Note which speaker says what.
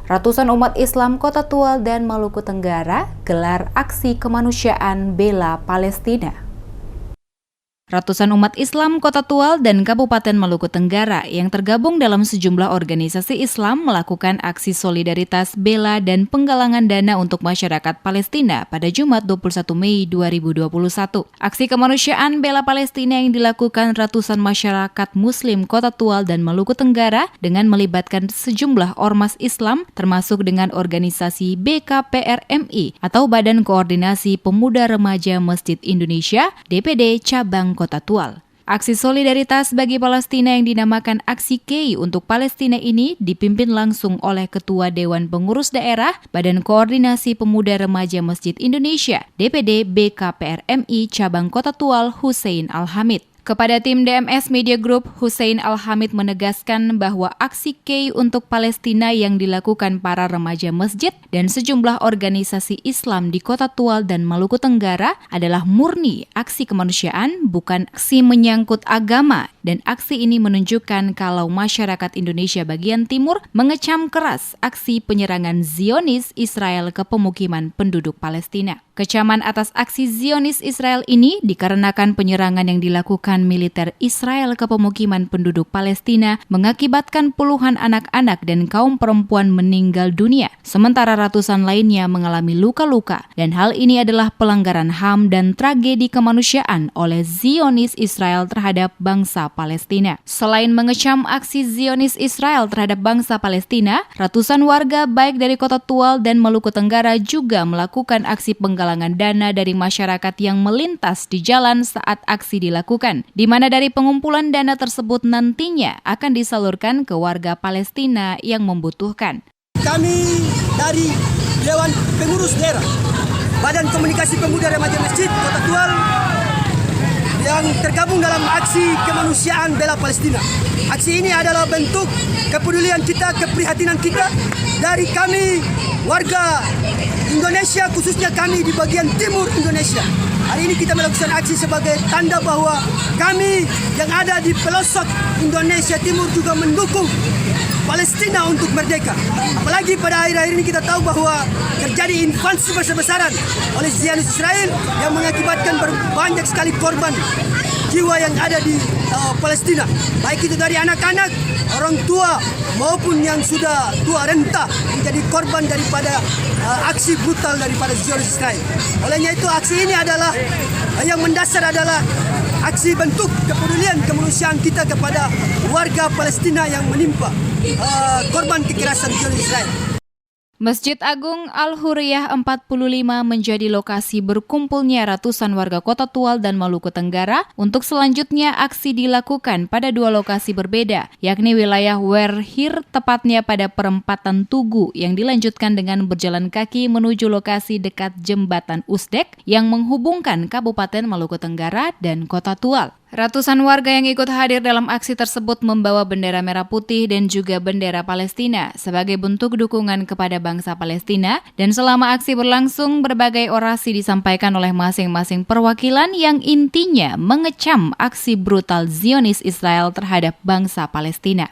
Speaker 1: Ratusan umat Islam Kota Tual dan Maluku Tenggara gelar aksi kemanusiaan bela Palestina. Ratusan umat Islam Kota Tual dan Kabupaten Maluku Tenggara yang tergabung dalam sejumlah organisasi Islam melakukan aksi solidaritas bela dan penggalangan dana untuk masyarakat Palestina pada Jumat 21 Mei 2021. Aksi kemanusiaan bela Palestina yang dilakukan ratusan masyarakat Muslim Kota Tual dan Maluku Tenggara dengan melibatkan sejumlah ormas Islam termasuk dengan organisasi BKPRMI atau Badan Koordinasi Pemuda Remaja Masjid Indonesia DPD Cabang Kota Tual. Aksi solidaritas bagi Palestina yang dinamakan Aksi KEI untuk Palestina ini dipimpin langsung oleh Ketua Dewan Pengurus Daerah Badan Koordinasi Pemuda Remaja Masjid Indonesia DPD BKPRMI Cabang Kota Tual Hussein Al-Hamid. Kepada tim DMS Media Group, Hussein Al-Hamid menegaskan bahwa aksi KEI untuk Palestina yang dilakukan para remaja masjid dan sejumlah organisasi Islam di Kota Tual dan Maluku Tenggara adalah murni aksi kemanusiaan, bukan aksi menyangkut agama. Dan aksi ini menunjukkan kalau masyarakat Indonesia bagian timur mengecam keras aksi penyerangan Zionis Israel ke pemukiman penduduk Palestina. Kecaman atas aksi Zionis Israel ini dikarenakan penyerangan yang dilakukan militer Israel ke pemukiman penduduk Palestina mengakibatkan puluhan anak-anak dan kaum perempuan meninggal dunia, sementara ratusan lainnya mengalami luka-luka. Dan hal ini adalah pelanggaran HAM dan tragedi kemanusiaan oleh Zionis Israel terhadap bangsa Palestina. Selain mengecam aksi Zionis Israel terhadap bangsa Palestina, ratusan warga baik dari Kota Tual dan Maluku Tenggara juga melakukan aksi penggalangan dana dari masyarakat yang melintas di jalan saat aksi dilakukan, di mana dari pengumpulan dana tersebut nantinya akan disalurkan ke warga Palestina yang membutuhkan.
Speaker 2: Kami dari Dewan Pengurus Daerah Badan Komunikasi Pemuda Remaja Masjid Kota Tual yang tergabung dalam aksi kemanusiaan bela Palestina. Aksi ini adalah bentuk kepedulian kita, keprihatinan kita dari kami warga Indonesia, khususnya kami di bagian timur Indonesia. Hari ini kita melakukan aksi sebagai tanda bahwa kami yang ada di pelosok Indonesia Timur juga mendukung Palestina untuk merdeka. Apalagi pada akhir-akhir ini kita tahu bahwa terjadi invasi besar-besaran oleh Zionis Israel yang mengakibatkan banyak sekali korban jiwa yang ada di Palestina. Baik itu dari anak-anak, orang tua maupun yang sudah tua renta menjadi korban daripada aksi brutal daripada Zionis Israel. Olehnya itu aksi ini adalah yang mendasar adalah aksi bentuk kepedulian kemanusiaan kita kepada warga Palestina yang menimpa korban kekerasan Zionis Israel.
Speaker 1: Masjid Agung Al-Hurriyah 45 menjadi lokasi berkumpulnya ratusan warga Kota Tual dan Maluku Tenggara untuk selanjutnya aksi dilakukan pada dua lokasi berbeda, yakni wilayah Werhir tepatnya pada perempatan Tugu yang dilanjutkan dengan berjalan kaki menuju lokasi dekat Jembatan Usdek yang menghubungkan Kabupaten Maluku Tenggara dan Kota Tual. Ratusan warga yang ikut hadir dalam aksi tersebut membawa bendera merah putih dan juga bendera Palestina sebagai bentuk dukungan kepada bangsa Palestina, dan selama aksi berlangsung berbagai orasi disampaikan oleh masing-masing perwakilan yang intinya mengecam aksi brutal Zionis Israel terhadap bangsa Palestina.